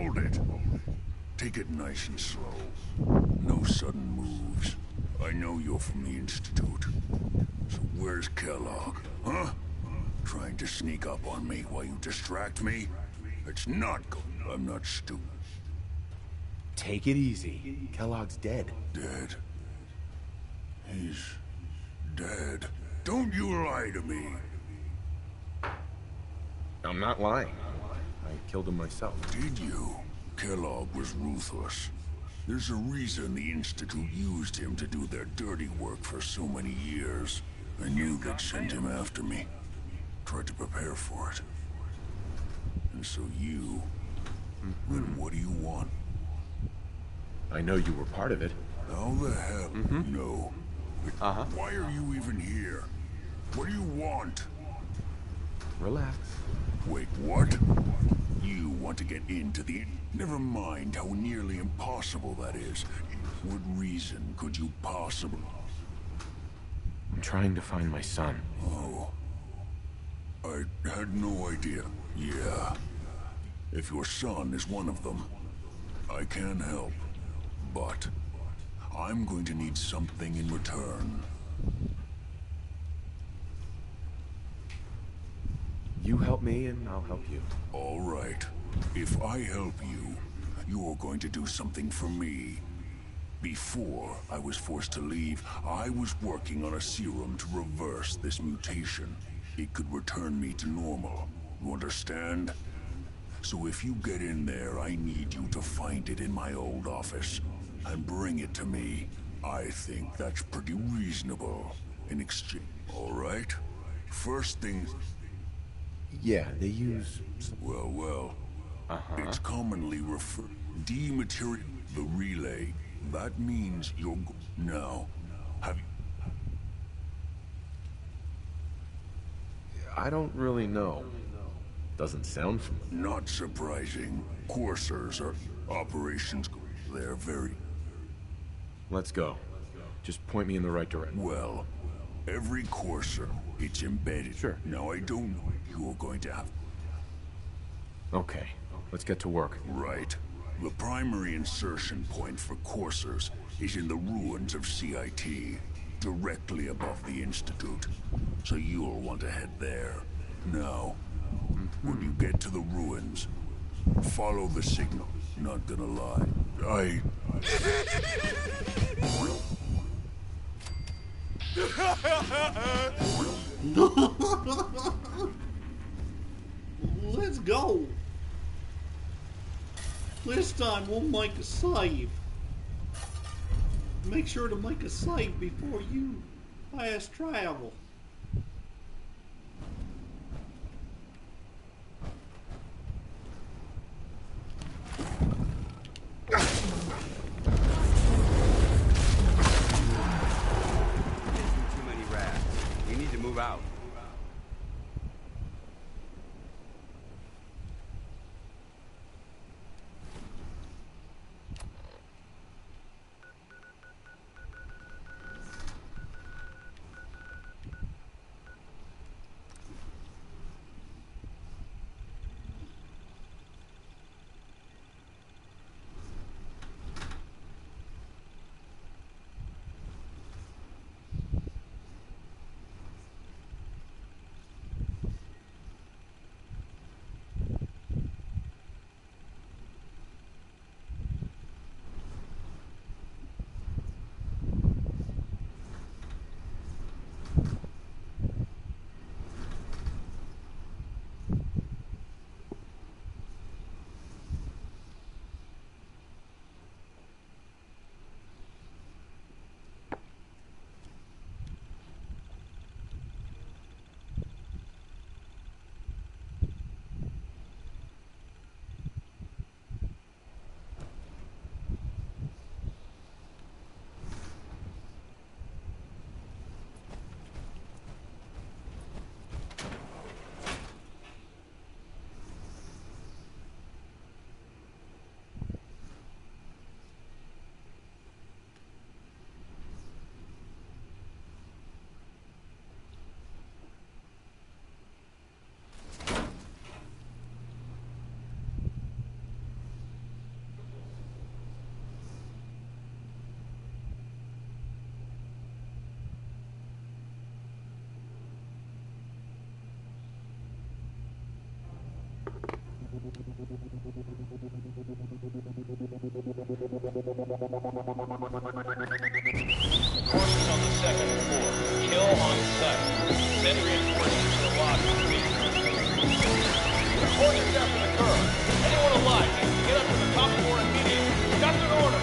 Hold it. Take it nice and slow. No sudden moves. I know you're from the Institute. So where's Kellogg, huh? Trying to sneak up on me while you distract me? It's not good. I'm not stupid. Take it easy. Kellogg's dead. Dead? He's dead. Don't you lie to me. I'm not lying. I killed him myself. Did you? Kellogg was ruthless. There's a reason the Institute used him to do their dirty work for so many years. I knew they'd send him after me. Tried to prepare for it. And so you... Then what do you want? I know you were part of it. How the hell? No. Why are you even here? What do you want? Relax. Wait, what? You want to get into the... Never mind how nearly impossible that is. What reason could you possibly... I'm trying to find my son. Oh. I had no idea. Yeah. If your son is one of them, I can help. But I'm going to need something in return. You help me and I'll help you. All right. If I help you, you're going to do something for me. Before I was forced to leave, I was working on a serum to reverse this mutation. It could return me to normal. You understand? So if you get in there, I need you to find it in my old office and bring it to me. I think that's pretty reasonable in exchange. All right? First things... Yeah, they use... Well. It's commonly referred... Dematerial... The relay. That means you're... Now, have you... I don't really know. Doesn't sound familiar. Not surprising. Coursers are operations... They're very... Let's go. Just point me in the right direction. Well, every courser, it's embedded. Sure. Now I don't know you're going to have... Okay, let's get to work. Right. The primary insertion point for coursers is in the ruins of CIT, directly above the Institute. So you'll want to head there. Now, when you get to the ruins, follow the signal. Not gonna lie. Let's go. This time we'll make a save. Make sure to make a save before you fast travel. Too many rats. You need to move out. Horses on the second floor. Kill on sight. Send reinforcements to lock the beat. Horses after the curve. Anyone alive needs to get up to the top floor immediately. That's an order.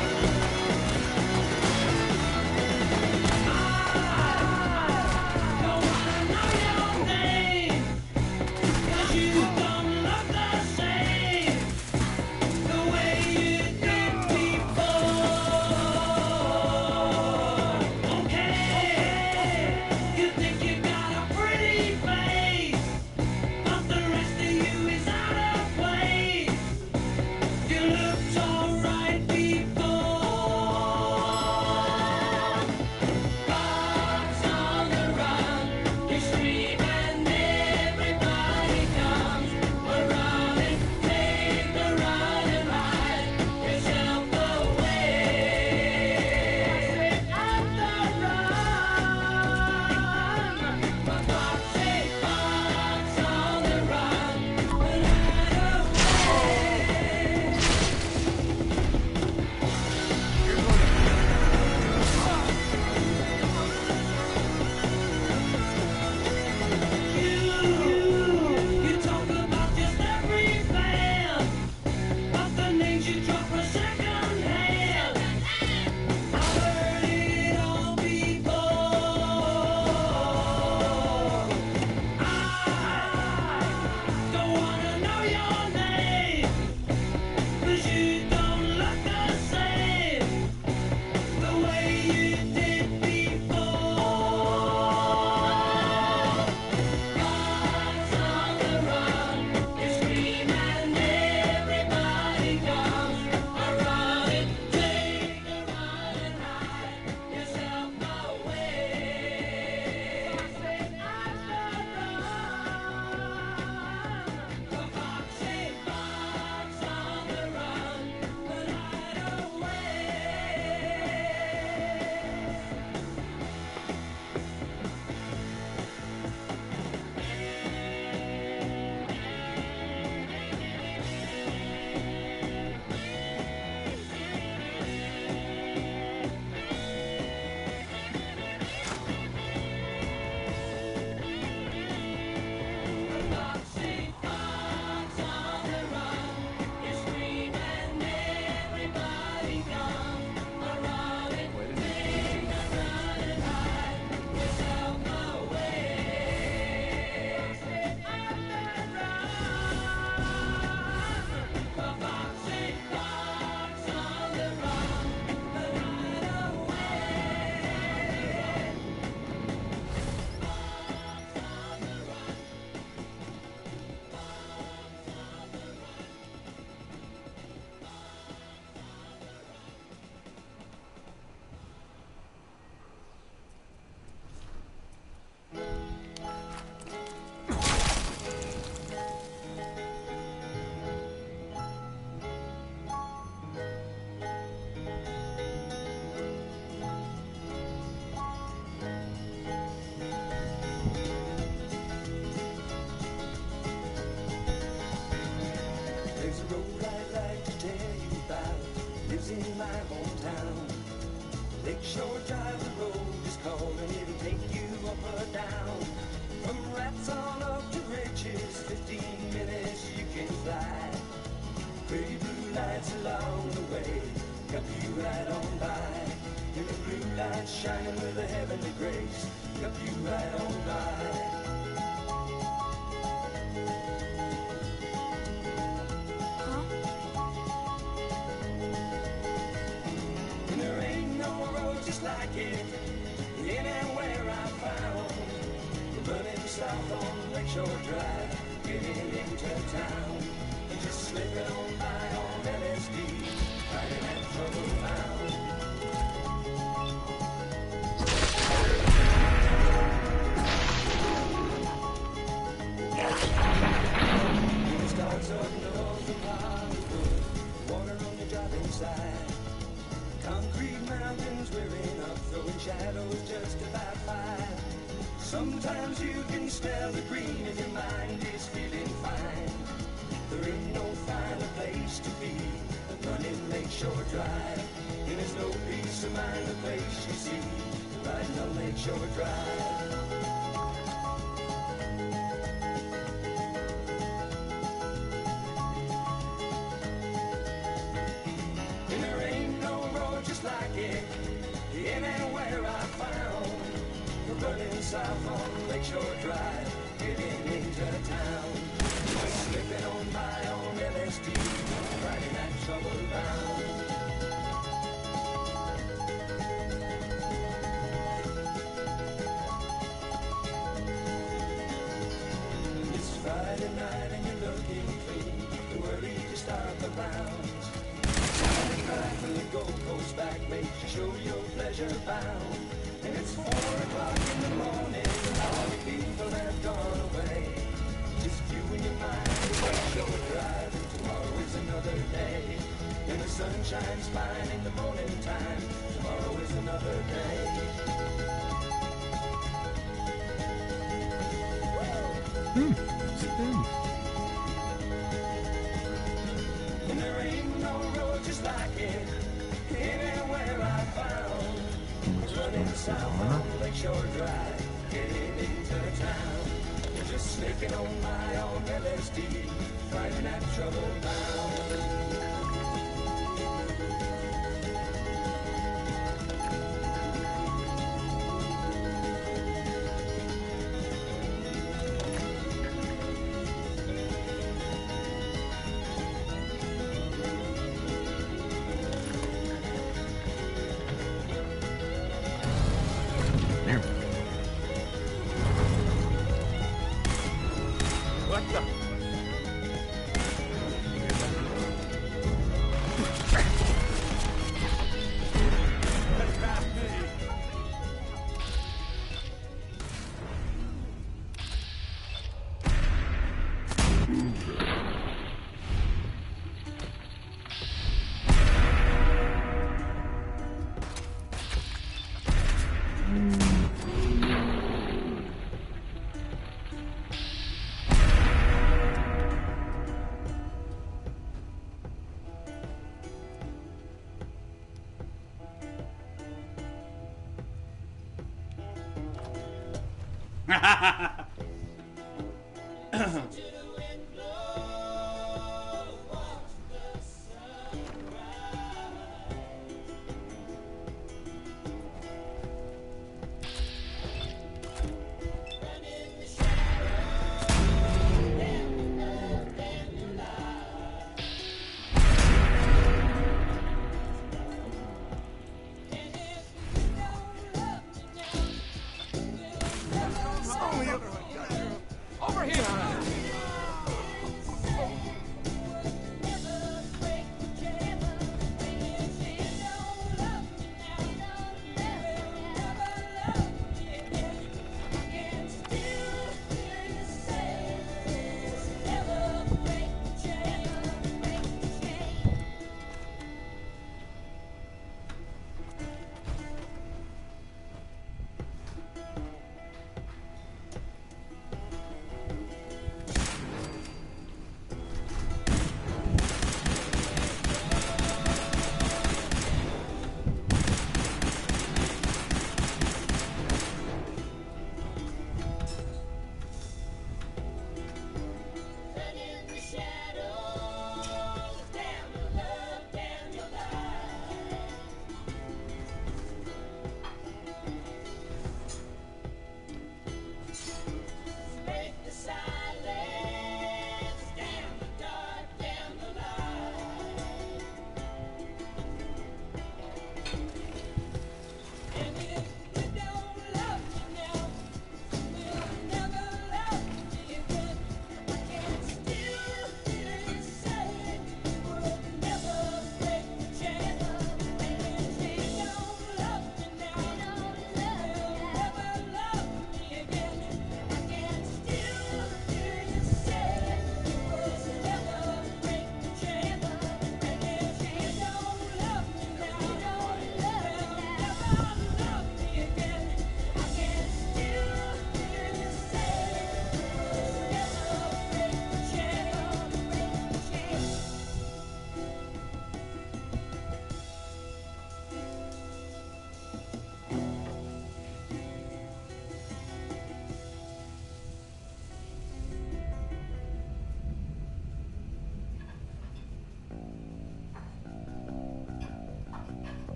Sometimes you can smell the green and your mind is feeling fine. There ain't no finer place to be than running Lakeshore Drive. And there's no peace of mind the place you see riding on Lakeshore Drive. And there ain't no road just like it anywhere I found. We're running south on Lakeshore Drive, getting into town. We're slipping on by on LSD, riding that trouble bound. It's Friday night and you're looking clean, too early to start the rounds. Time back when the Gold Coast back makes you show your pleasure bound. And it's 4 o'clock in the morning, all the people have gone away. Just you and your mind, Lakeshore Drive, and tomorrow is another day. And the sun shines fine in the morning time, tomorrow is another day. And there ain't no road just like it anywhere I found. Running south on Lakeshore Drive, getting into town. Just sneaking on my own LSD, riding that trouble bound.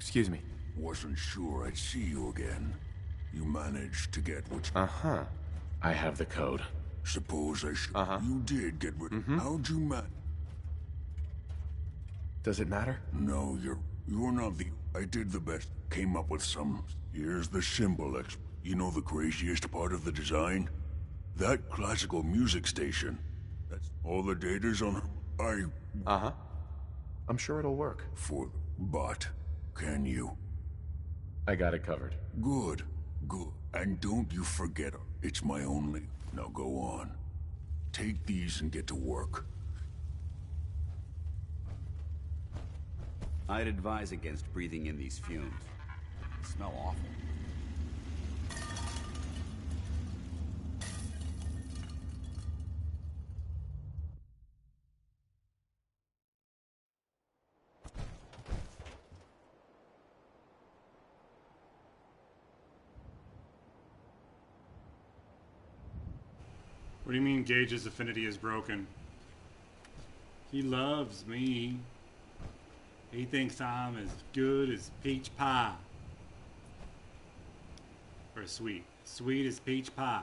Excuse me. Wasn't sure I'd see you again. You managed to get what you... Uh-huh. I have the code. Suppose I should... Uh-huh. You did get rid... How'd you Does it matter? No, you're not the... I did the best. Came up with some... Here's the symbol. You know the craziest part of the design? That classical music station. That's all the data's on... Uh-huh. I'm sure it'll work. But... Can you? I got it covered. Good. Good. And don't you forget, it's my only... Now go on. Take these and get to work. I'd advise against breathing in these fumes. They smell awful. What do you mean Gage's affinity is broken? He loves me. He thinks I'm as good as peach pie. Or sweet. Sweet as peach pie.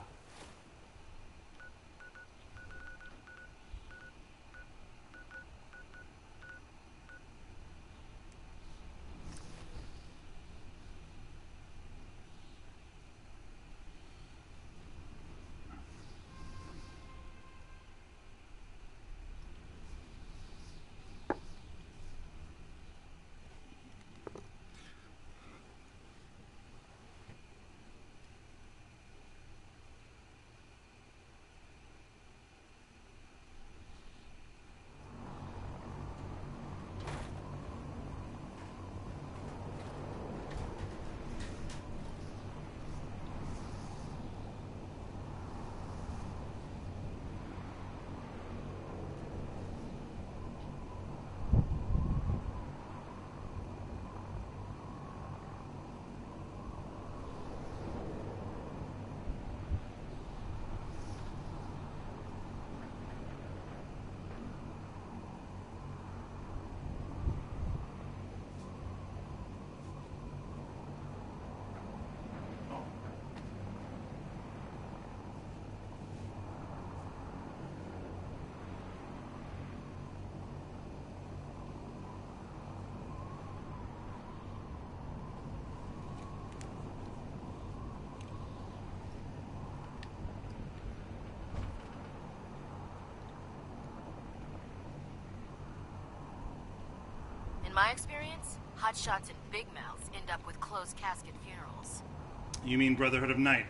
In my experience, hotshots and big mouths end up with closed casket funerals. You mean Brotherhood of Night?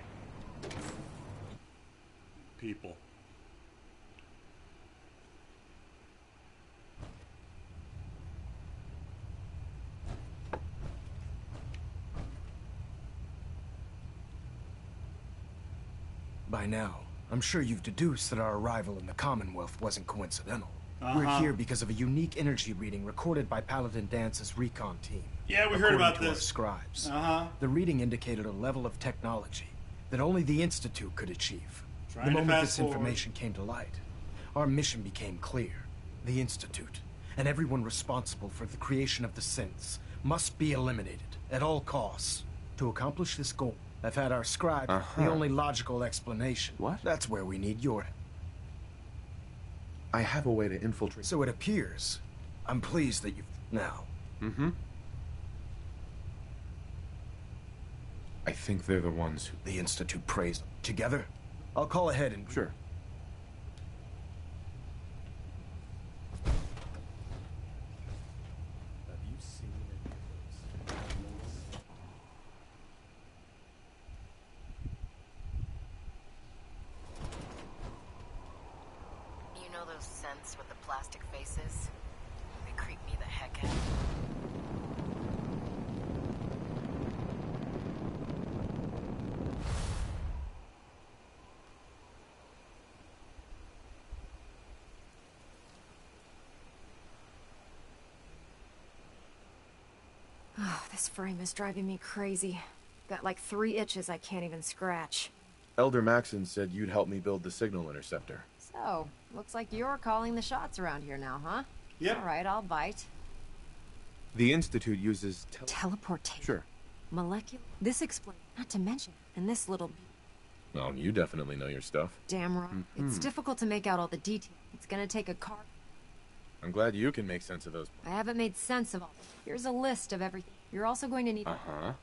People. By now, I'm sure you've deduced that our arrival in the Commonwealth wasn't coincidental. We're here because of a unique energy reading recorded by Paladin Dance's recon team. Yeah, we heard about according to our this. scribes. Uh-huh. The reading indicated a level of technology that only the Institute could achieve. Trying The to moment fast this forward. information came to light, our mission became clear. The Institute, and everyone responsible for the creation of the synths, must be eliminated at all costs. To accomplish this goal, I've had our scribe the only logical explanation. What? That's where we need your help. I have a way to infiltrate... So it appears. I'm pleased that you've... Now. I think they're the ones who... The Institute praised. Together? I'll call ahead and... Sure. Have you seen it? You know those scents with the plastic faces? They creep me the heck out. Oh, this frame is driving me crazy. Got like 3 itches I can't even scratch. Elder Maxon said you'd help me build the signal interceptor. So, looks like you're calling the shots around here now, huh? Yep. All right, I'll bite. The Institute uses teleportation. Sure. Molecular. This explains. Not to mention, and this little. Well, you definitely know your stuff. Damn right. It's difficult to make out all the details. It's gonna take a car. I'm glad you can make sense of those. I haven't made sense of all. Here's a list of everything. You're also going to need. Uh-huh.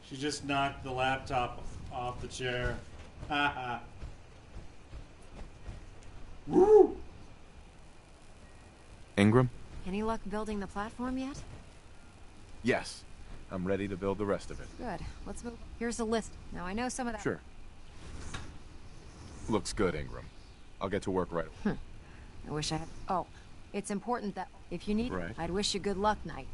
She just knocked the laptop off the chair. Woo! Ingram? Any luck building the platform yet? Yes. I'm ready to build the rest of it. Good. Let's move. Here's a list. Now I know some of that. Sure. Looks good, Ingram. I'll get to work right away. I wish I had. Oh, it's important that if you need, Right. I'd wish you good luck, Knight.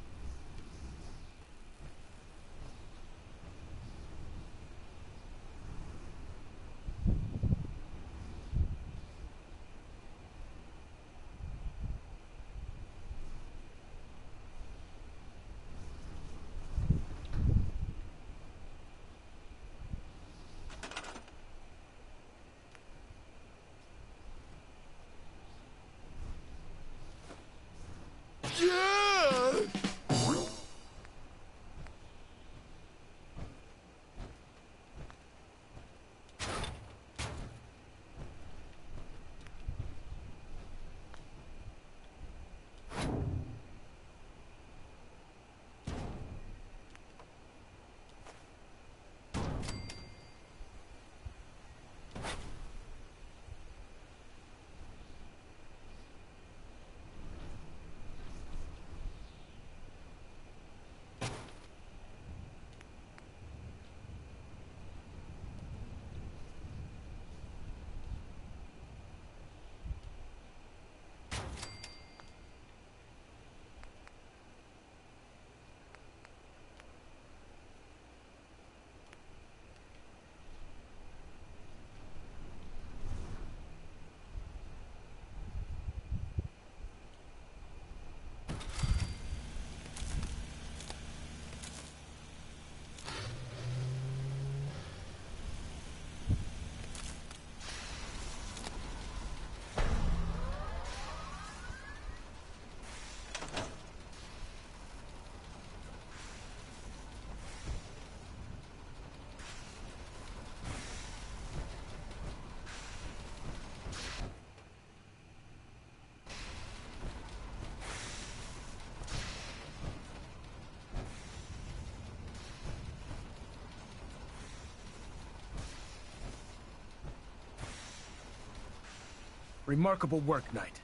Remarkable work, Knight.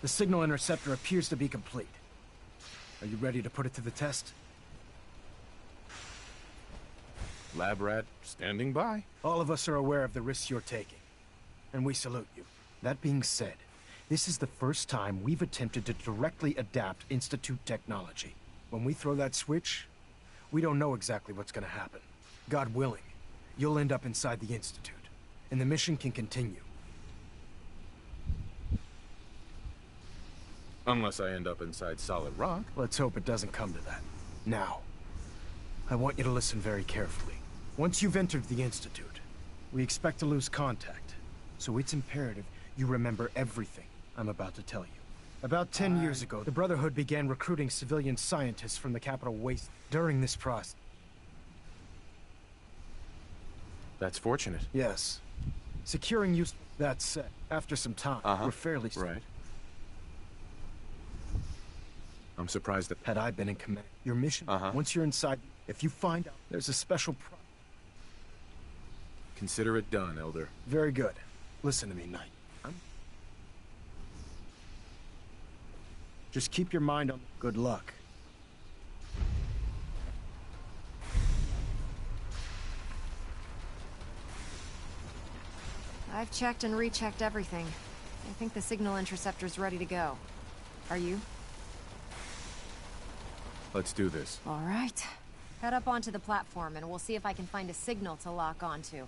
The signal interceptor appears to be complete. Are you ready to put it to the test? Lab rat, standing by. All of us are aware of the risks you're taking, and we salute you. That being said, this is the first time we've attempted to directly adapt Institute technology. When we throw that switch, we don't know exactly what's gonna happen. God willing, you'll end up inside the Institute, and the mission can continue. Unless I end up inside solid rock. Let's hope it doesn't come to that. Now, I want you to listen very carefully. Once you've entered the Institute, we expect to lose contact, so it's imperative you remember everything I'm about to tell you. About 10 years ago, the Brotherhood began recruiting civilian scientists from the capital waste. During this process... That's fortunate. Yes. Securing use... That said, after some time, we're fairly... Right. I'm surprised that... Had I been in command, your mission, once you're inside... If you find out there's a special Consider it done, Elder. Very good. Listen to me, Knight. Just keep your mind on... Good luck. I've checked and rechecked everything. I think the signal interceptor's ready to go. Are you? Let's do this. All right. Head up onto the platform and we'll see if I can find a signal to lock onto.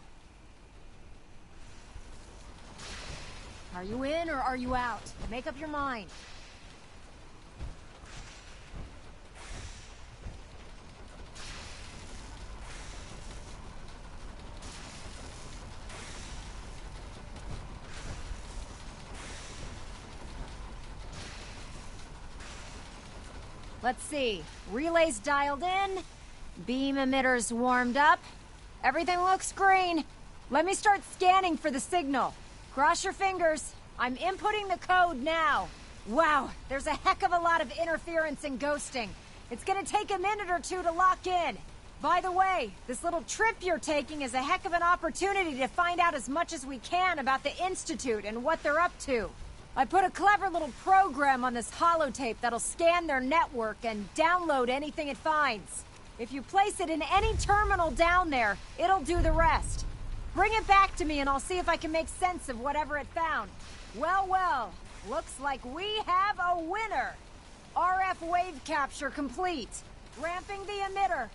Are you in or are you out? Make up your mind. Let's see. Relays dialed in. Beam emitters warmed up. Everything looks green. Let me start scanning for the signal. Cross your fingers. I'm inputting the code now. Wow, there's a heck of a lot of interference and ghosting. It's gonna take a minute or two to lock in. By the way, this little trip you're taking is a heck of an opportunity to find out as much as we can about the Institute and what they're up to. I put a clever little program on this holotape that'll scan their network and download anything it finds. If you place it in any terminal down there, it'll do the rest. Bring it back to me and I'll see if I can make sense of whatever it found. Well, well, looks like we have a winner. RF wave capture complete. Ramping the emitter.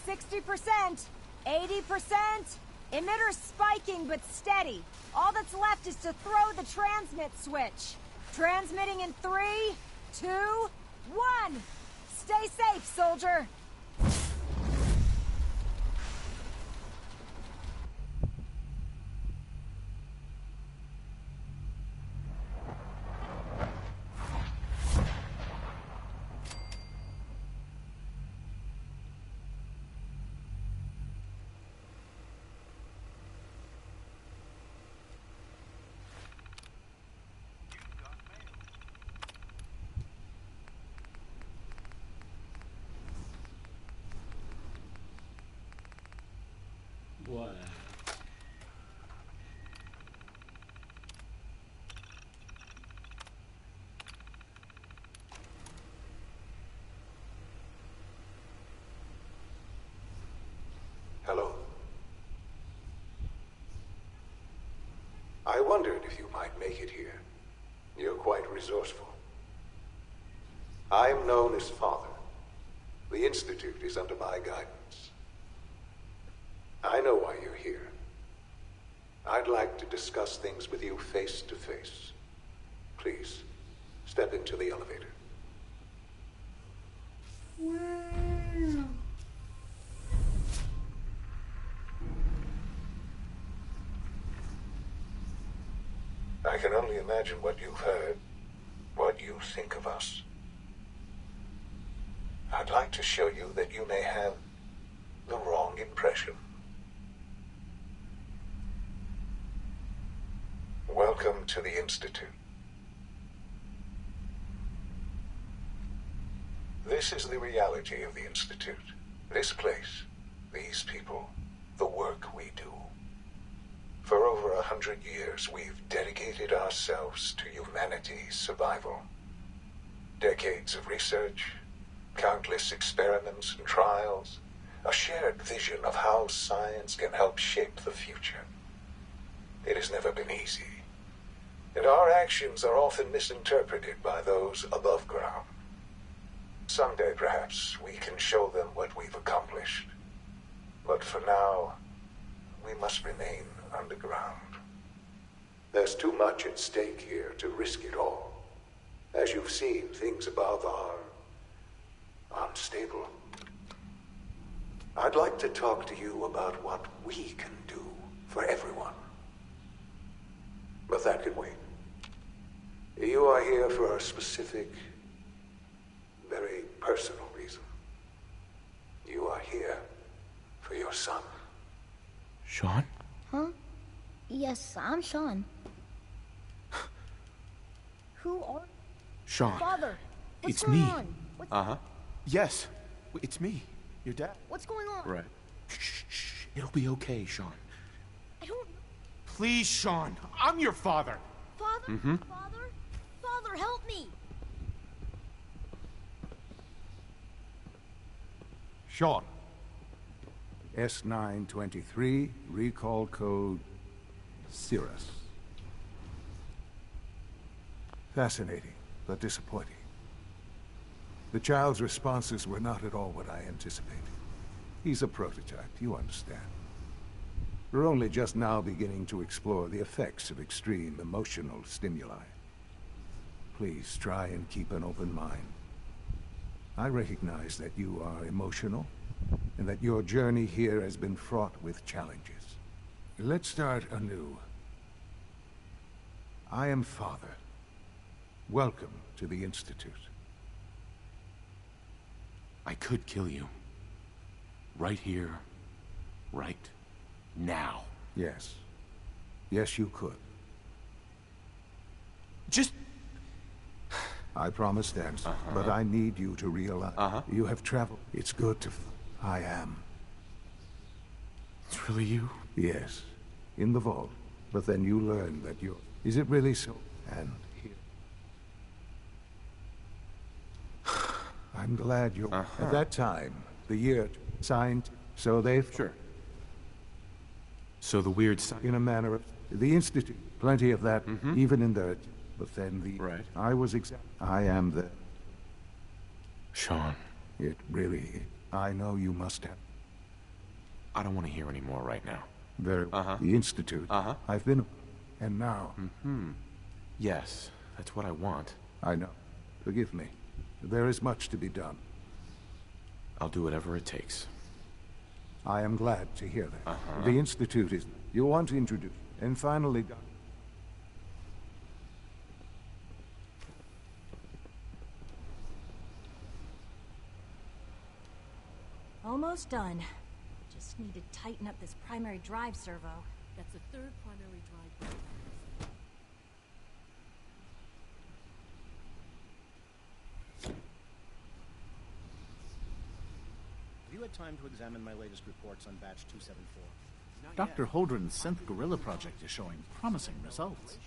60%, 80%. Emitter spiking but steady. All that's left is to throw the transmit switch. Transmitting in 3, 2, 1. Stay safe, soldier. Wow. Hello. I wondered if you might make it here. You're quite resourceful. I'm known as Father. The Institute is under my guidance. I know why you're here. I'd like to discuss things with you face to face. Please, step into the elevator. Wow. I can only imagine what you've heard, what you think of us. I'd like to show you that you may have the wrong impression. Welcome to the Institute. This is the reality of the Institute. This place, these people, the work we do. For over 100 years, we've dedicated ourselves to humanity's survival. Decades of research, countless experiments and trials, a shared vision of how science can help shape the future. It has never been easy, and our actions are often misinterpreted by those above ground. Someday, perhaps, we can show them what we've accomplished. But for now, we must remain underground. There's too much at stake here to risk it all. As you've seen, things above are unstable. I'd like to talk to you about what we can do for everyone. But that can wait. You are here for a specific, very personal reason. You are here for your son. Sean? Huh? Yes, I'm Sean. Who are... Sean. Father, what's It's going me. on? Uh-huh. Yes, it's me. Your dad. What's going on? Right. Shh. It'll be okay, Sean. I don't... Please, Sean. I'm your father. Father? Mm-hmm. Father? Father, help me! Sean. S923, recall code Cirrus. Fascinating, but disappointing. The child's responses were not at all what I anticipated. He's a prototype, you understand. We're only just now beginning to explore the effects of extreme emotional stimuli. Please try and keep an open mind. I recognize that you are emotional, and that your journey here has been fraught with challenges. Let's start anew. I am Father. Welcome to the Institute. I could kill you. Right here. Right now. Yes. Yes, you could. Just... I promise to answer, but I need you to realize you have traveled. It's good to... I am. It's really you? Yes. In the vault. But then you learn that you're... Is it really so? And here... I'm glad you're... At that time, the year signed, so they've... Sure. So the weird... In a manner of... The Institute. Plenty of that, even in the... But then the... Right. I was I am the... Sean. It really... I know you must have... I don't want to hear any more right now. Very well. The Institute. I've been... And now... Yes, that's what I want. I know. Forgive me. There is much to be done. I'll do whatever it takes. I am glad to hear that. The Institute is... You want to introduce... And finally... Almost done. Just need to tighten up this primary drive servo. That's the third primary drive. Have you had time to examine my latest reports on batch 274? Dr. Holdren's synth gorilla project is showing promising results.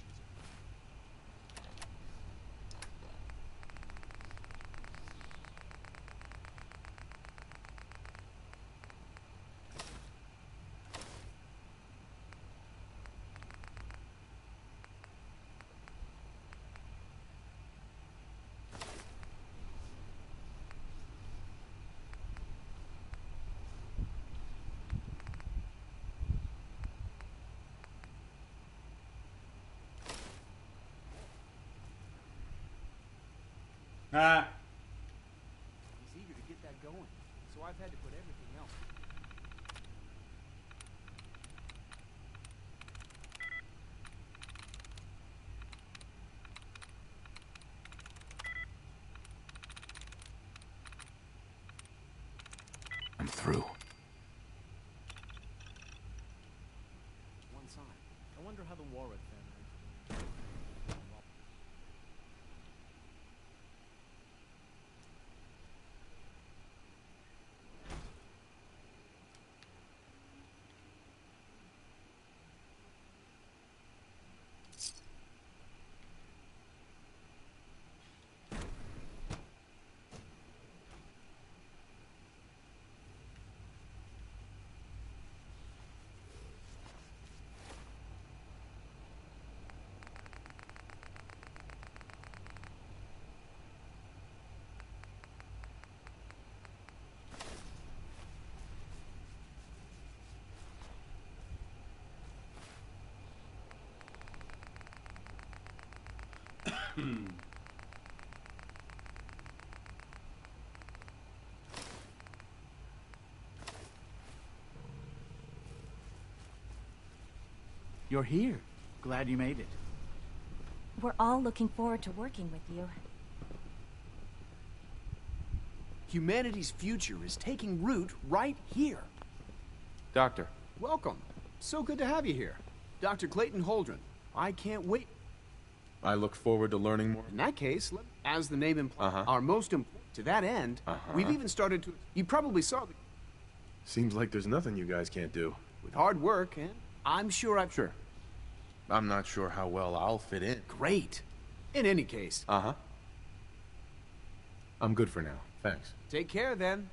He's eager to get that going, so I've had to put everything else. I'm through. One sign. I wonder how the Warick family... You're here. Glad you made it. We're all looking forward to working with you. Humanity's future is taking root right here. Doctor. Welcome. So good to have you here. Dr. Clayton Holdren. I can't wait. I look forward to learning more. In that case, as the name implies, our most important... To that end, we've even started to... You probably saw... Seems like there's nothing you guys can't do. With hard work, and I'm sure Sure. I'm not sure how well I'll fit in. Great. In any case. Uh-huh. I'm good for now. Thanks. Take care, then.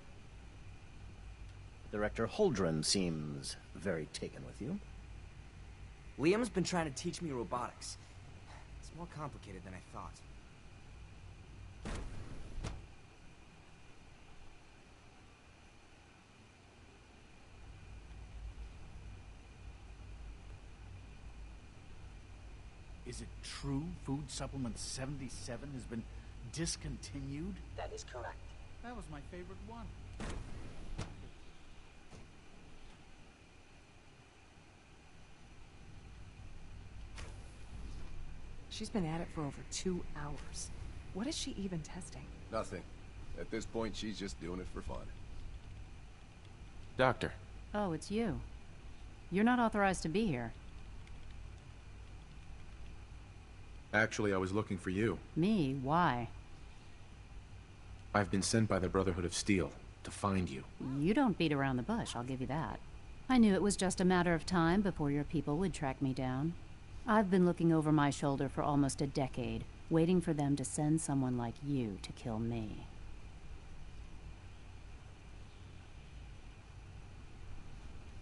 Director Holdren seems very taken with you. Liam's been trying to teach me robotics. It's more complicated than I thought. Is it true food supplement 77 has been discontinued? That is correct. That was my favorite one. She's been at it for over 2 hours. What is she even testing? Nothing. At this point, she's just doing it for fun. Doctor. Oh, it's you. You're not authorized to be here. Actually, I was looking for you. Me? Why? I've been sent by the Brotherhood of Steel to find you. You don't beat around the bush, I'll give you that. I knew it was just a matter of time before your people would track me down. I've been looking over my shoulder for almost a decade, waiting for them to send someone like you to kill me.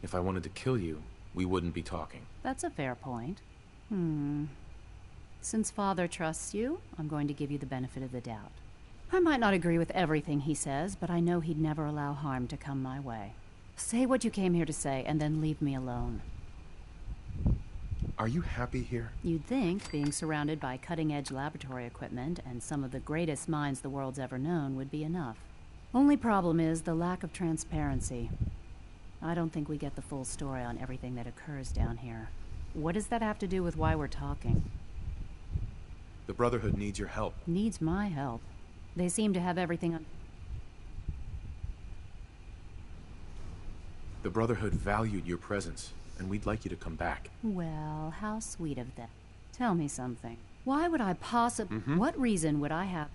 If I wanted to kill you, we wouldn't be talking. That's a fair point. Since Father trusts you, I'm going to give you the benefit of the doubt. I might not agree with everything he says, but I know he'd never allow harm to come my way. Say what you came here to say, and then leave me alone. Are you happy here? You'd think being surrounded by cutting-edge laboratory equipment and some of the greatest minds the world's ever known would be enough. Only problem is the lack of transparency. I don't think we get the full story on everything that occurs down here. What does that have to do with why we're talking? The Brotherhood needs your help. Needs my help. They seem to have everything on... The Brotherhood valued your presence, and we'd like you to come back. Well, how sweet of them. Tell me something. Why would I possibly... What reason would I have...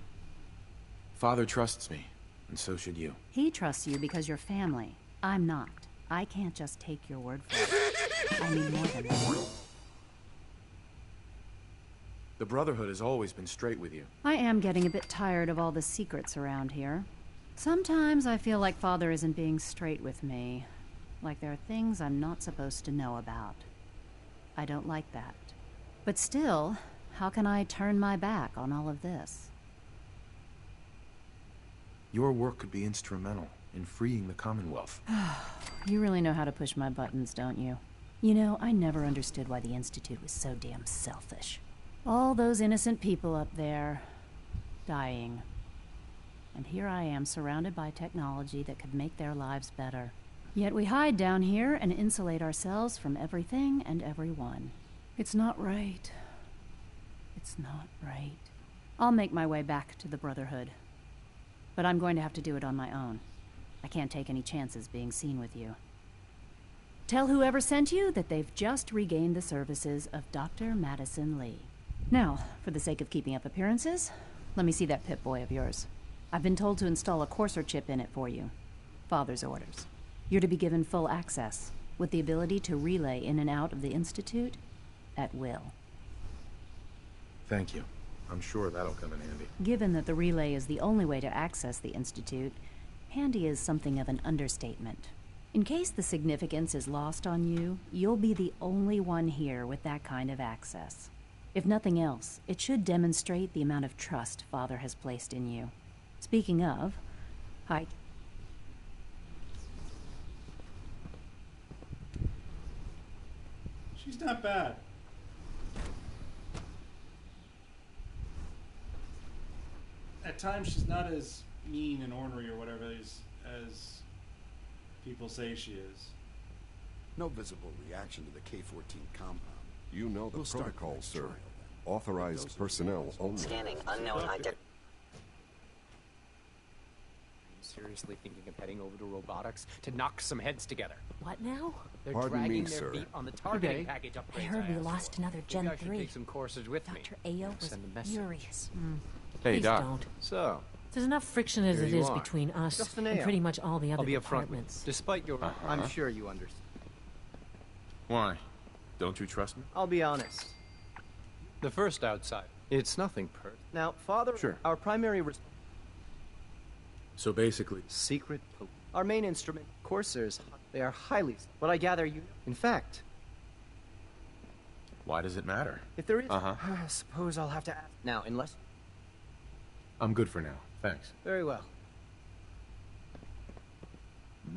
Father trusts me, and so should you. He trusts you because you're family. I'm not. I can't just take your word for it. I need more than that. The Brotherhood has always been straight with you. I am getting a bit tired of all the secrets around here. Sometimes I feel like Father isn't being straight with me. Like there are things I'm not supposed to know about. I don't like that. But still, how can I turn my back on all of this? Your work could be instrumental in freeing the Commonwealth. You really know how to push my buttons, don't you? You know, I never understood why the Institute was so damn selfish. All those innocent people up there, dying. And here I am surrounded by technology that could make their lives better. Yet we hide down here and insulate ourselves from everything and everyone. It's not right. It's not right. I'll make my way back to the Brotherhood. But I'm going to have to do it on my own. I can't take any chances being seen with you. Tell whoever sent you that they've just regained the services of Dr. Madison Lee. Now, for the sake of keeping up appearances, let me see that Pip-Boy of yours. I've been told to install a courser chip in it for you. Father's orders. You're to be given full access, with the ability to relay in and out of the Institute at will. Thank you. I'm sure that'll come in handy. Given that the relay is the only way to access the Institute, handy is something of an understatement. In case the significance is lost on you, you'll be the only one here with that kind of access. If nothing else, it should demonstrate the amount of trust Father has placed in you. Speaking of, hi. She's not bad. At times she's not as mean and ornery or whatever as people say she is. No visible reaction to the K-14 compound. You know the protocol, sir. Authorized personnel only. Scanning unknown identity. Seriously thinking of heading over to robotics to knock some heads together. What now? They're Pardon dragging me, their sir. feet on the targeting package upgrades. I heard we asked lost for. another Maybe Gen I should 3. take some courses with me. Dr. Ayo was Send a message. furious. Hey, Please Doc. don't. So, There's enough friction as Here it you is are. between us Just an and ale. pretty much all the other I'll be upfront with you. departments. Despite your... I'm sure you understand. Why? Don't you trust me? I'll be honest. The first outside. It's nothing Now, Father, Sure. our primary... So basically... Secret... Our main instrument, coursers, they are highly... But I gather you... In fact... Why does it matter? If there is... Uh-huh. I suppose I'll have to ask... Now, unless... I'm good for now. Thanks. Very well.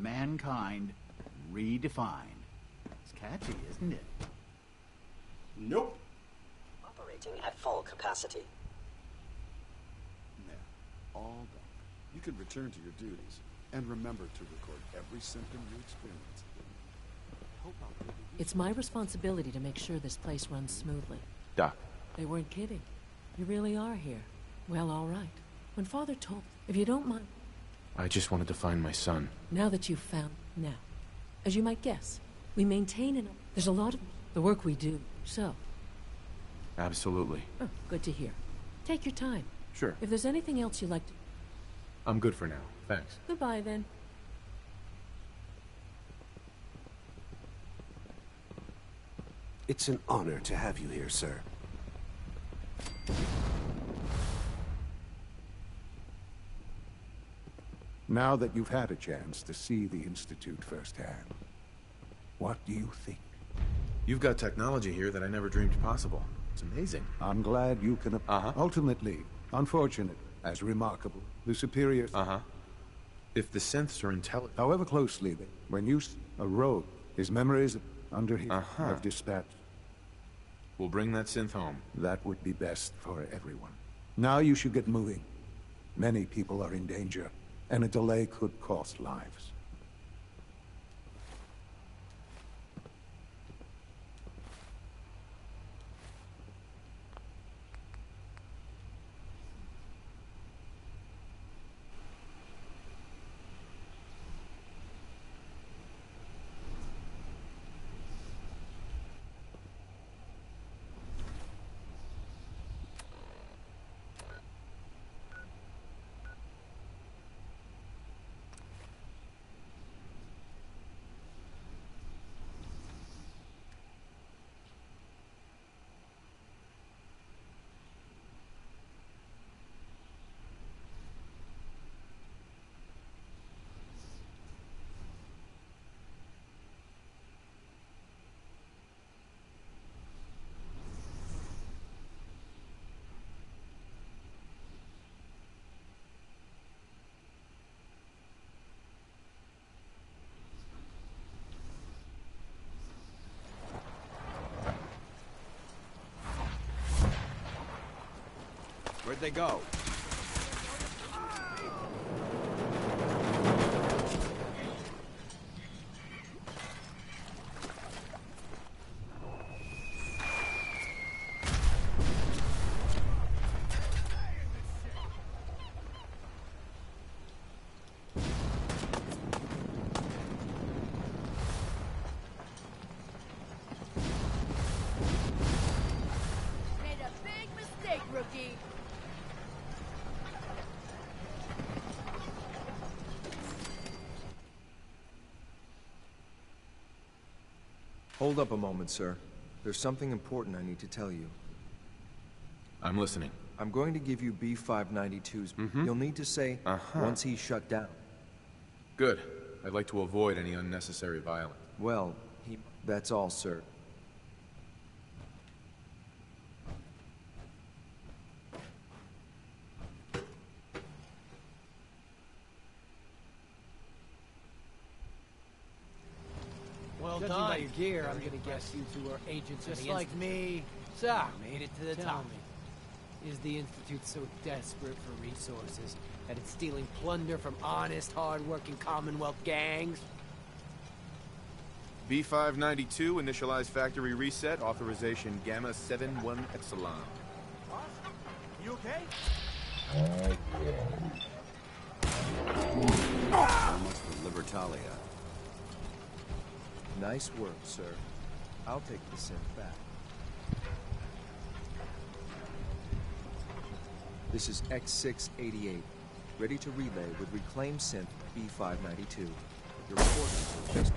Mankind redefined. It's catchy, isn't it? Nope. Operating at full capacity. Now, all done. You can return to your duties, and remember to record every symptom you experience. It's my responsibility to make sure this place runs smoothly. Doc. They weren't kidding. You really are here. Well, all right. When Father told... If you don't mind... I just wanted to find my son. Now that you've found... Now, as you might guess, we maintain and... There's a lot of the work we do, so... Absolutely. Oh, good to hear. Take your time. Sure. If there's anything else you'd like to... I'm good for now. Thanks. Goodbye, then. It's an honor to have you here, sir. Now that you've had a chance to see the Institute firsthand, what do you think? You've got technology here that I never dreamed possible. It's amazing. I'm glad you can... Ultimately, unfortunate, as remarkable, the superior... If the synths are intelligent... However closely they... When you... A rogue. His memories under him have dispatched. We'll bring that synth home. That would be best for everyone. Now you should get moving. Many people are in danger, and a delay could cost lives. Where'd they go? Made a big mistake, rookie. Hold up a moment, sir. There's something important I need to tell you. I'm listening. I'm going to give you B-592's. You'll need to say, once he's shut down. Good. I'd like to avoid any unnecessary violence. Well, that's all, sir. Well Judging done. by your gear, I'm gonna guess you two are agents Just of the like Institute. me. So, Made it to the tell top. me. Is the Institute so desperate for resources that it's stealing plunder from honest, hard-working Commonwealth gangs? B-592, initialize factory reset, authorization Gamma 7-1 Epsilon. You okay? How much for Libertalia? Nice work, sir. I'll take the synth back. This is X688. ready to relay with reclaimed synth B592. Your reports will just...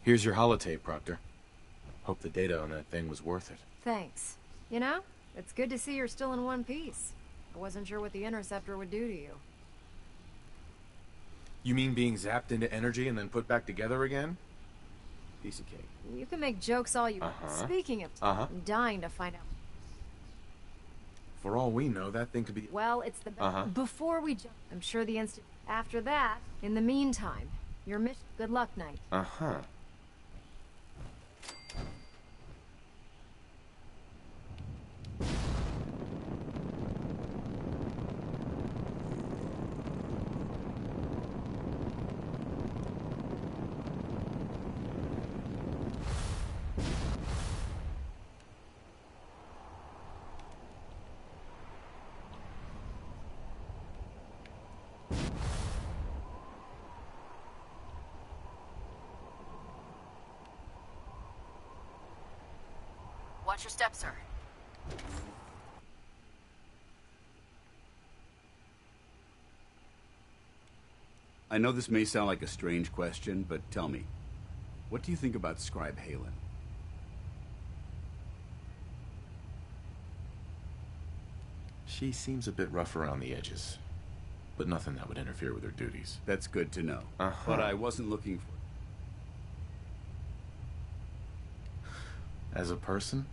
Here's your holotape, Proctor. Hope the data on that thing was worth it. Thanks. You know, it's good to see you're still in one piece. I wasn't sure what the interceptor would do to you. You mean being zapped into energy and then put back together again? Piece of cake. You can make jokes all you want. Speaking of, I'm dying to find out. For all we know, that thing could be... Well, it's the... Before we jump, I'm sure the instant... After that, in the meantime, your mission... Good luck, Knight. Watch your step, sir. I know this may sound like a strange question, but tell me, what do you think about Scribe Halen? She seems a bit rough around the edges, but nothing that would interfere with her duties. That's good to know. But I wasn't looking for... As a person?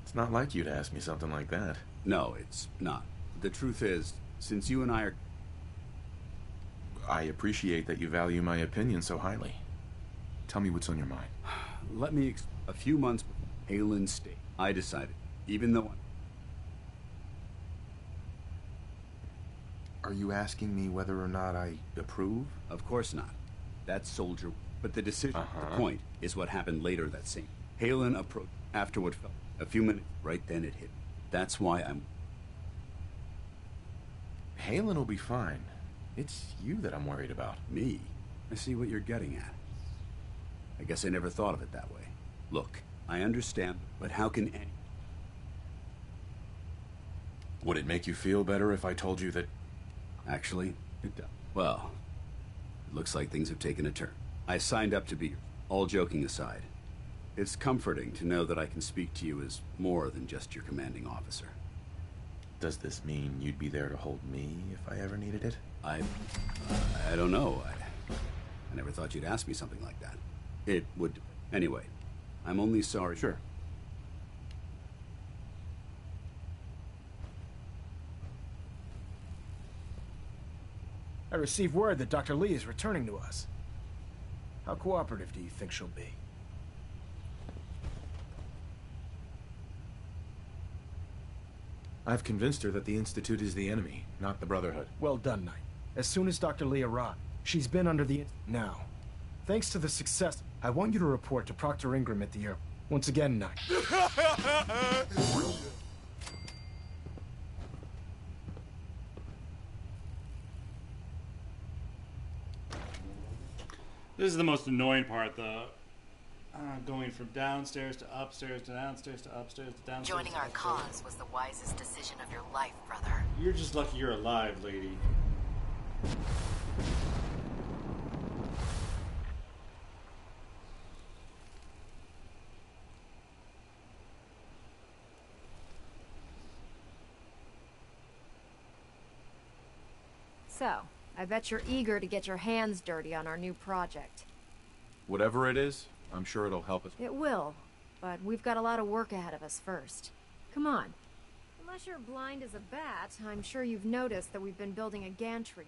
It's not like you to ask me something like that. No, it's not. The truth is, since you and I are... I appreciate that you value my opinion so highly. Tell me what's on your mind. Let me... A few months before Halen's state, I decided, even though... Are you asking me whether or not I approve? Of course not. That's soldier... But the decision, the point, is what happened later that same... Halen approached after what felt... A few minutes, right then it hit. That's why I'm... Halen will be fine. It's you that I'm worried about. Me? I see what you're getting at. I guess I never thought of it that way. Look, I understand, but how can any... Would it make you feel better if I told you that... Actually, it does. Well, it looks like things have taken a turn. I signed up to be... All joking aside, it's comforting to know that I can speak to you as more than just your commanding officer. Does this mean you'd be there to hold me if I ever needed it? I don't know. I never thought you'd ask me something like that. It would... Anyway, I'm only sorry... Sure. I received word that Dr. Lee is returning to us. How cooperative do you think she'll be? I've convinced her that the Institute is the enemy, not the Brotherhood. Well done, Knight. As soon as Dr. Lee arrived, she's been under the... Now, thanks to the success, I want you to report to Proctor Ingram at the airport. Once again, Knight. This is the most annoying part, though. Going from downstairs to upstairs to downstairs to upstairs to downstairs. Joining our cause was the wisest decision of your life, brother. You're just lucky you're alive, lady. So, I bet you're eager to get your hands dirty on our new project. Whatever it is, I'm sure it'll help us. It will, but we've got a lot of work ahead of us first. Come on. Unless you're blind as a bat, I'm sure you've noticed that we've been building a gantry.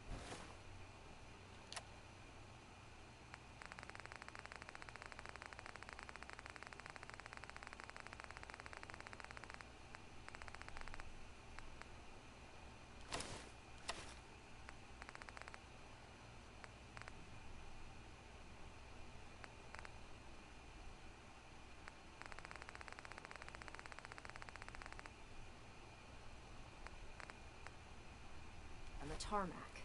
Tarmac.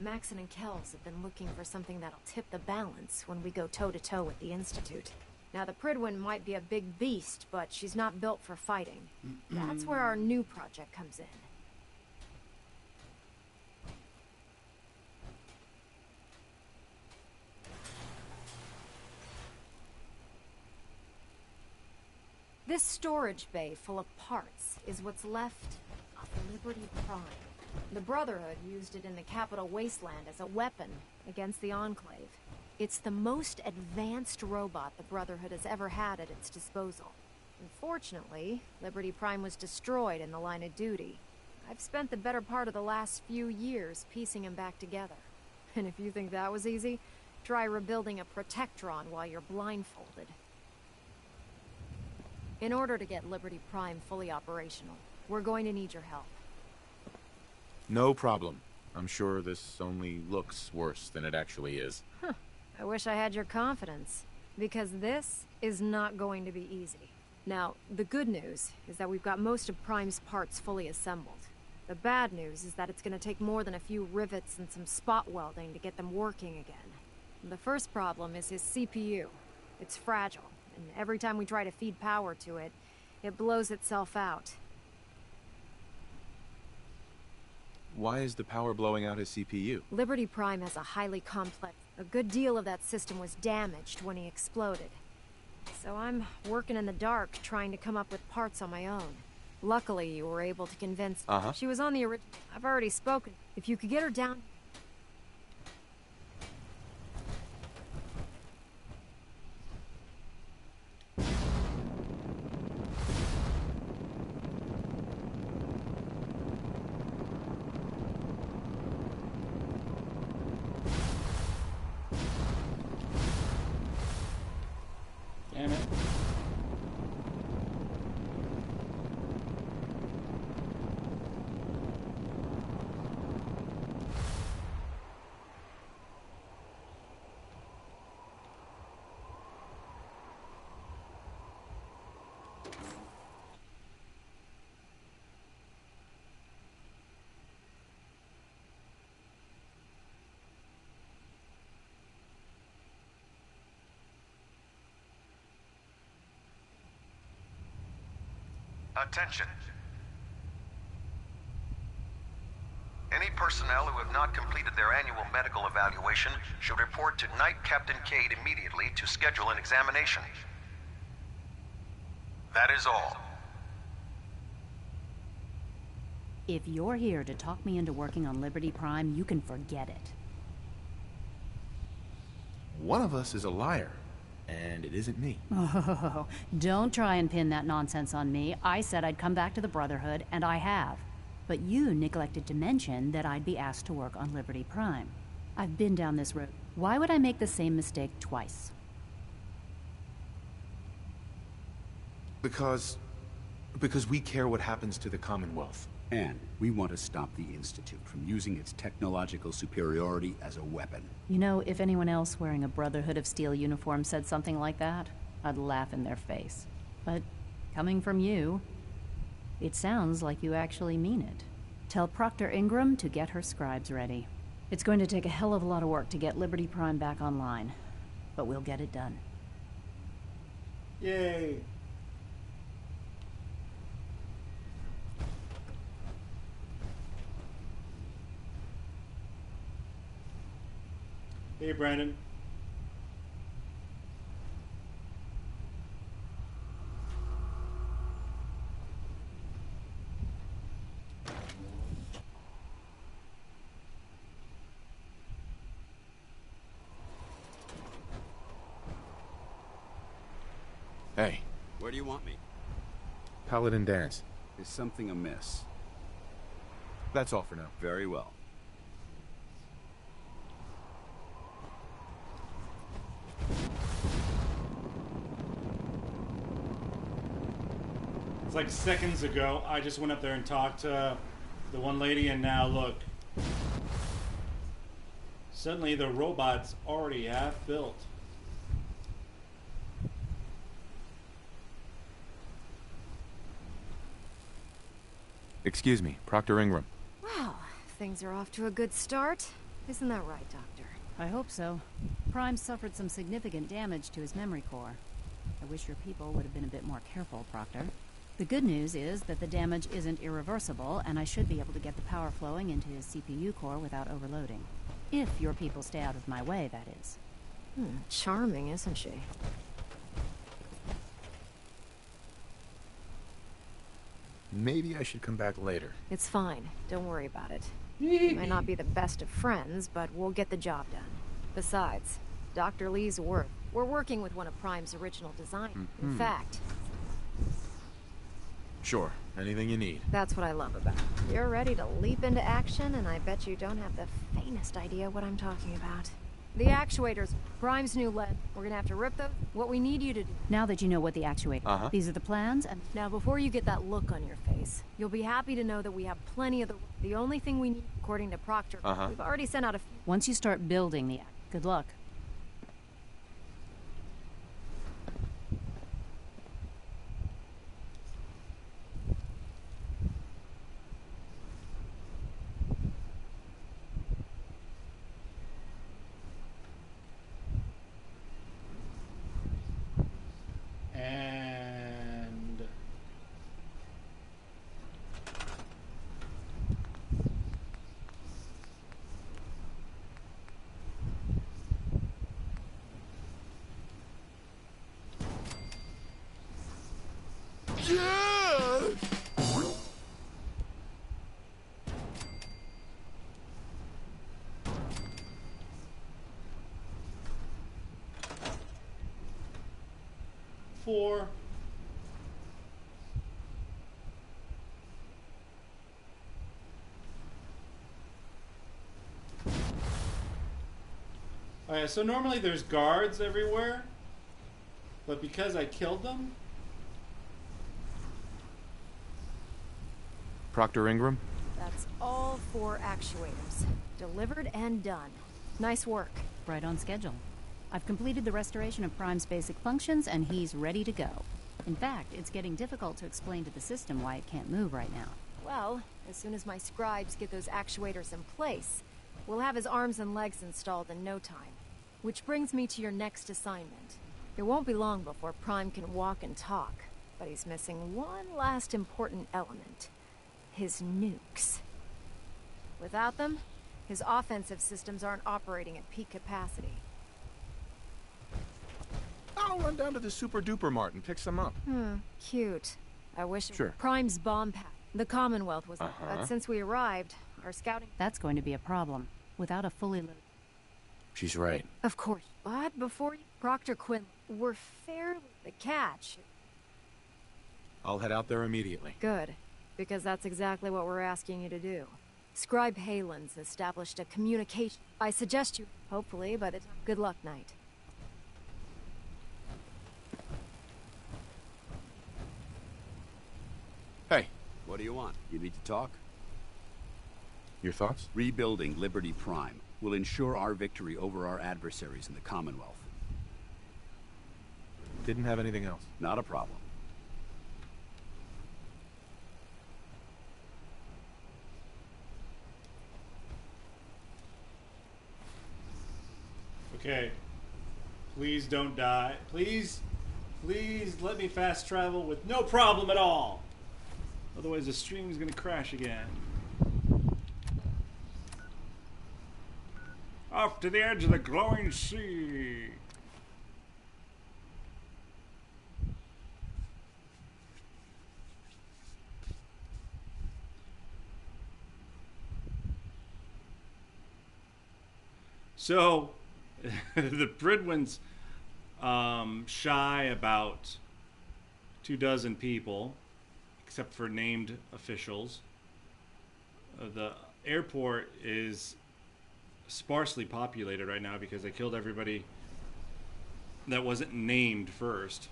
Maxon and Kells have been looking for something that'll tip the balance when we go toe-to-toe with the Institute. Now, the Pridwin might be a big beast, but she's not built for fighting. That's where our new project comes in. This storage bay full of parts is what's left of Liberty Prime. The Brotherhood used it in the Capital Wasteland as a weapon against the Enclave. It's the most advanced robot the Brotherhood has ever had at its disposal. Unfortunately, Liberty Prime was destroyed in the line of duty. I've spent the better part of the last few years piecing him back together. And if you think that was easy, try rebuilding a Protectron while you're blindfolded. In order to get Liberty Prime fully operational, we're going to need your help. No problem. I'm sure this only looks worse than it actually is. Huh. I wish I had your confidence, because this is not going to be easy. Now, the good news is that we've got most of Prime's parts fully assembled. The bad news is that it's going to take more than a few rivets and some spot welding to get them working again. The first problem is his CPU. It's fragile, and every time we try to feed power to it, it blows itself out. Why is the power blowing out his CPU? Liberty Prime has a highly complex... A good deal of that system was damaged when he exploded. So I'm working in the dark, trying to come up with parts on my own. Luckily, you were able to convince... She was on the original... I've already spoken. If you could get her down... Damn it. Attention. Any personnel who have not completed their annual medical evaluation should report to Knight Captain Cait immediately to schedule an examination. That is all. If you're here to talk me into working on Liberty Prime, you can forget it. One of us is a liar. And it isn't me. Oh, don't try and pin that nonsense on me. I said I'd come back to the Brotherhood, and I have. But you neglected to mention that I'd be asked to work on Liberty Prime. I've been down this road. Why would I make the same mistake twice? Because Because we care what happens to the Commonwealth. And we want to stop the Institute from using its technological superiority as a weapon. You know, if anyone else wearing a Brotherhood of Steel uniform said something like that, I'd laugh in their face. But coming from you, it sounds like you actually mean it. Tell Proctor Ingram to get her scribes ready. It's going to take a hell of a lot of work to get Liberty Prime back online, but we'll get it done. Yay. Hey, Brandon. Hey. Where do you want me? Paladin Dance. Is something amiss? That's all for now. Very well. It's like seconds ago, I just went up there and talked to the one lady, and now look. Suddenly the robot's already half built. Excuse me, Proctor Ingram. Well, things are off to a good start. Isn't that right, Doctor? I hope so. Prime suffered some significant damage to his memory core. I wish your people would have been a bit more careful, Proctor. The good news is that the damage isn't irreversible, and I should be able to get the power flowing into his CPU core without overloading. If your people stay out of my way, that is. Charming, isn't she? Maybe I should come back later. It's fine. Don't worry about it. We might not be the best of friends, but we'll get the job done. Besides, Dr. Lee's work. We're working with one of Prime's original designers. In fact... Sure. Anything you need. That's what I love about it. You're ready to leap into action, and I bet you don't have the faintest idea what I'm talking about. The actuators. Prime's new lead. We're gonna have to rip them. What we need you to do. Now that you know what the actuators... These are the plans, and... Now, before you get that look on your face, you'll be happy to know that we have plenty of the only thing we need, according to Proctor, we've already sent out a... Once you start building the... Good luck. And... Four. Alright, so normally there's guards everywhere, but because I killed them... Proctor Ingram? That's all 4 actuators. Delivered and done. Nice work. Right on schedule. I've completed the restoration of Prime's basic functions, and he's ready to go. In fact, it's getting difficult to explain to the system why it can't move right now. Well, as soon as my scribes get those actuators in place, we'll have his arms and legs installed in no time. Which brings me to your next assignment. It won't be long before Prime can walk and talk, but he's missing one last important element. His nukes. Without them, his offensive systems aren't operating at peak capacity. I'll run down to the Super Duper Mart and pick some up. Cute. I wish Sure. Prime's bomb pack. The Commonwealth was... But since we arrived, our scouting... That's going to be a problem. Without a fully loaded... She's right. Of course. But before you... Proctor Quinn, we're fairly the catch. I'll head out there immediately. Good. Because that's exactly what we're asking you to do. Scribe Halen's established a communication... I suggest you... Hopefully by the time... Good luck, Knight. What do you want? You need to talk? Your thoughts? Rebuilding Liberty Prime will ensure our victory over our adversaries in the Commonwealth. Didn't have anything else. Not a problem. Okay. Please don't die. Please let me fast travel with no problem at all. Otherwise the stream is going to crash again. Off to the edge of the glowing sea. So, the Pridwins shy about 24 people, except for named officials. The airport is sparsely populated right now because they killed everybody that wasn't named first.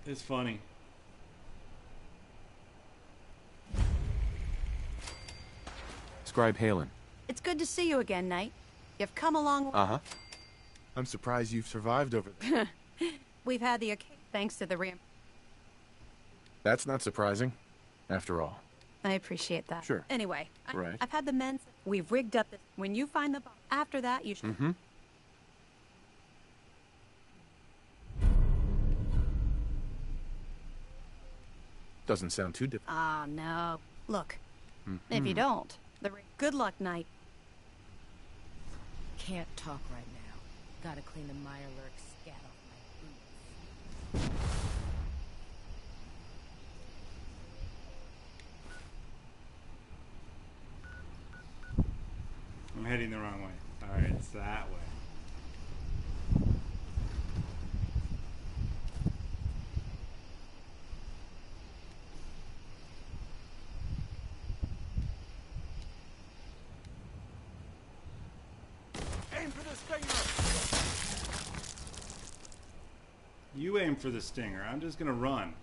It's funny. Scribe Halen. It's good to see you again, Knight. You've come along. Uh-huh. I'm surprised you've survived over there. We've had the occasion thanks to the ram. That's not surprising, after all. I appreciate that. Sure. Anyway, Right. I've had the men. We've rigged up this. When you find the bomb, after that, you should. Mm-hmm. Doesn't sound too difficult. Ah, no. Look, if you don't, good luck, Knight. Can't talk right now. Gotta clean the Mirelurk scat off my boots. I'm heading the wrong way. Alright, it's that way. Aim for the stinger! You aim for the stinger. I'm just gonna run.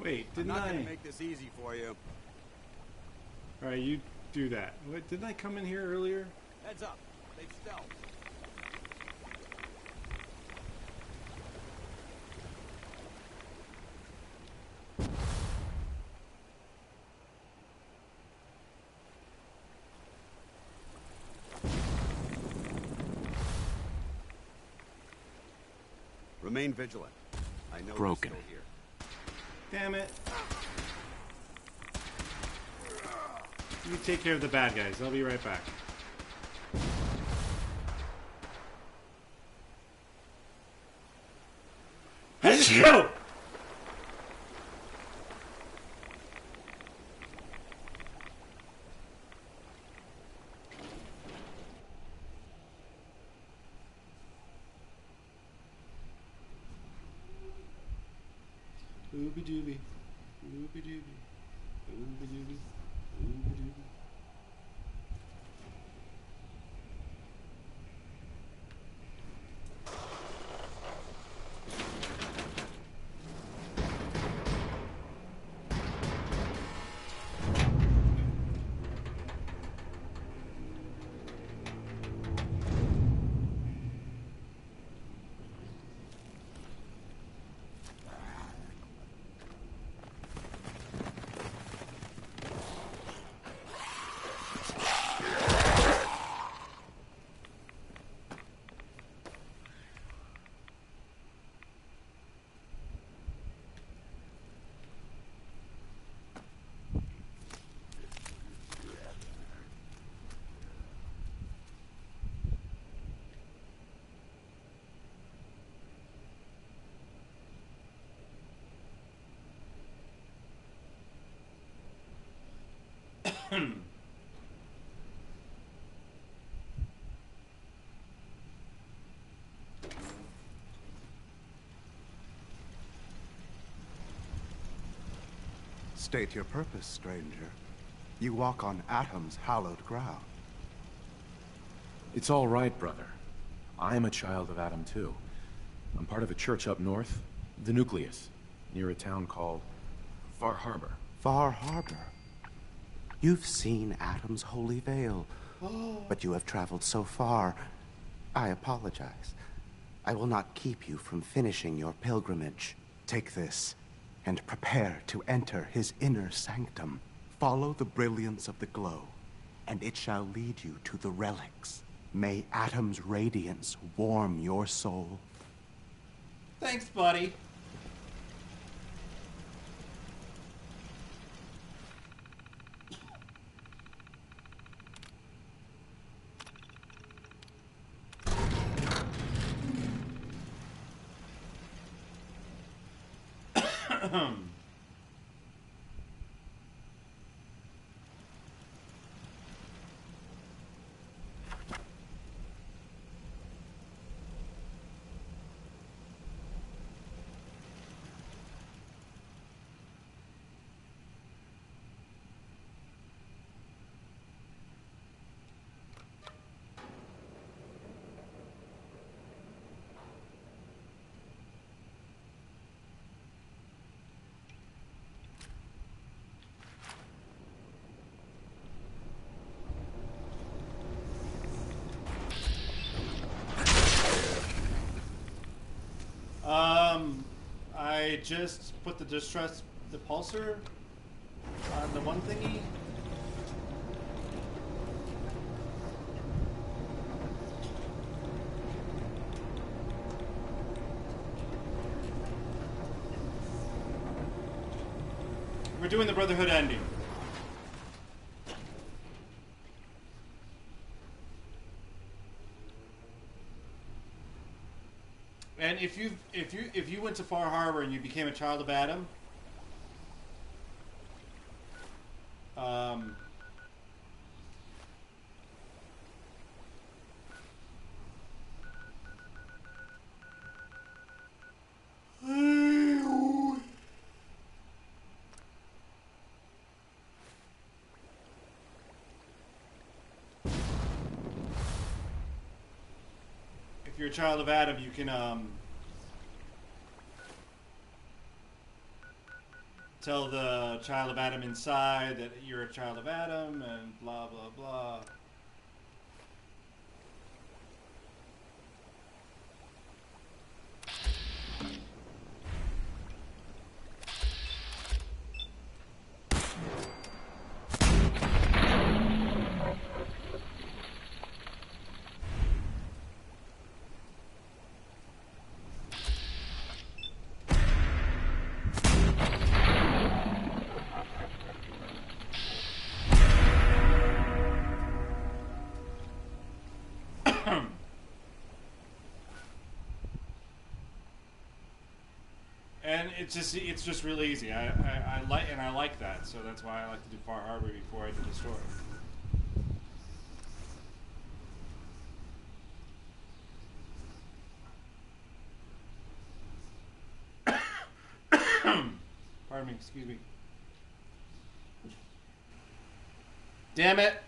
Wait, didn't I'm not I? gonna make this easy for you. Alright, you do that. Wait, didn't I come in here earlier? Heads up. They've stealth. Remain vigilant. I know Broken. they're still here. Damn it. You take care of the bad guys. I'll be right back. Achoo! Ooby dooby. Ooby dooby. Ooby dooby. Ooby dooby. State your purpose, stranger. You walk on Atom's hallowed ground. It's all right, brother. I'm a child of Atom, too. I'm part of a church up north, the Nucleus, near a town called Far Harbor. Far Harbor? You've seen Atom's holy veil, but you have traveled so far. I apologize. I will not keep you from finishing your pilgrimage. Take this, and prepare to enter his inner sanctum. Follow the brilliance of the glow, and it shall lead you to the relics. May Atom's radiance warm your soul. Thanks, buddy. I just put the pulsar on the one thingy. We're doing the Brotherhood ending. And if you went to Far Harbor and you became a child of Adam, if you're a child of Adam, you can tell the child of Adam inside that you're a child of Adam and blah blah blah. And it's just really easy. I like that, so that's why I like to do Far Harbor before I do the story. Pardon me, excuse me. Damn it!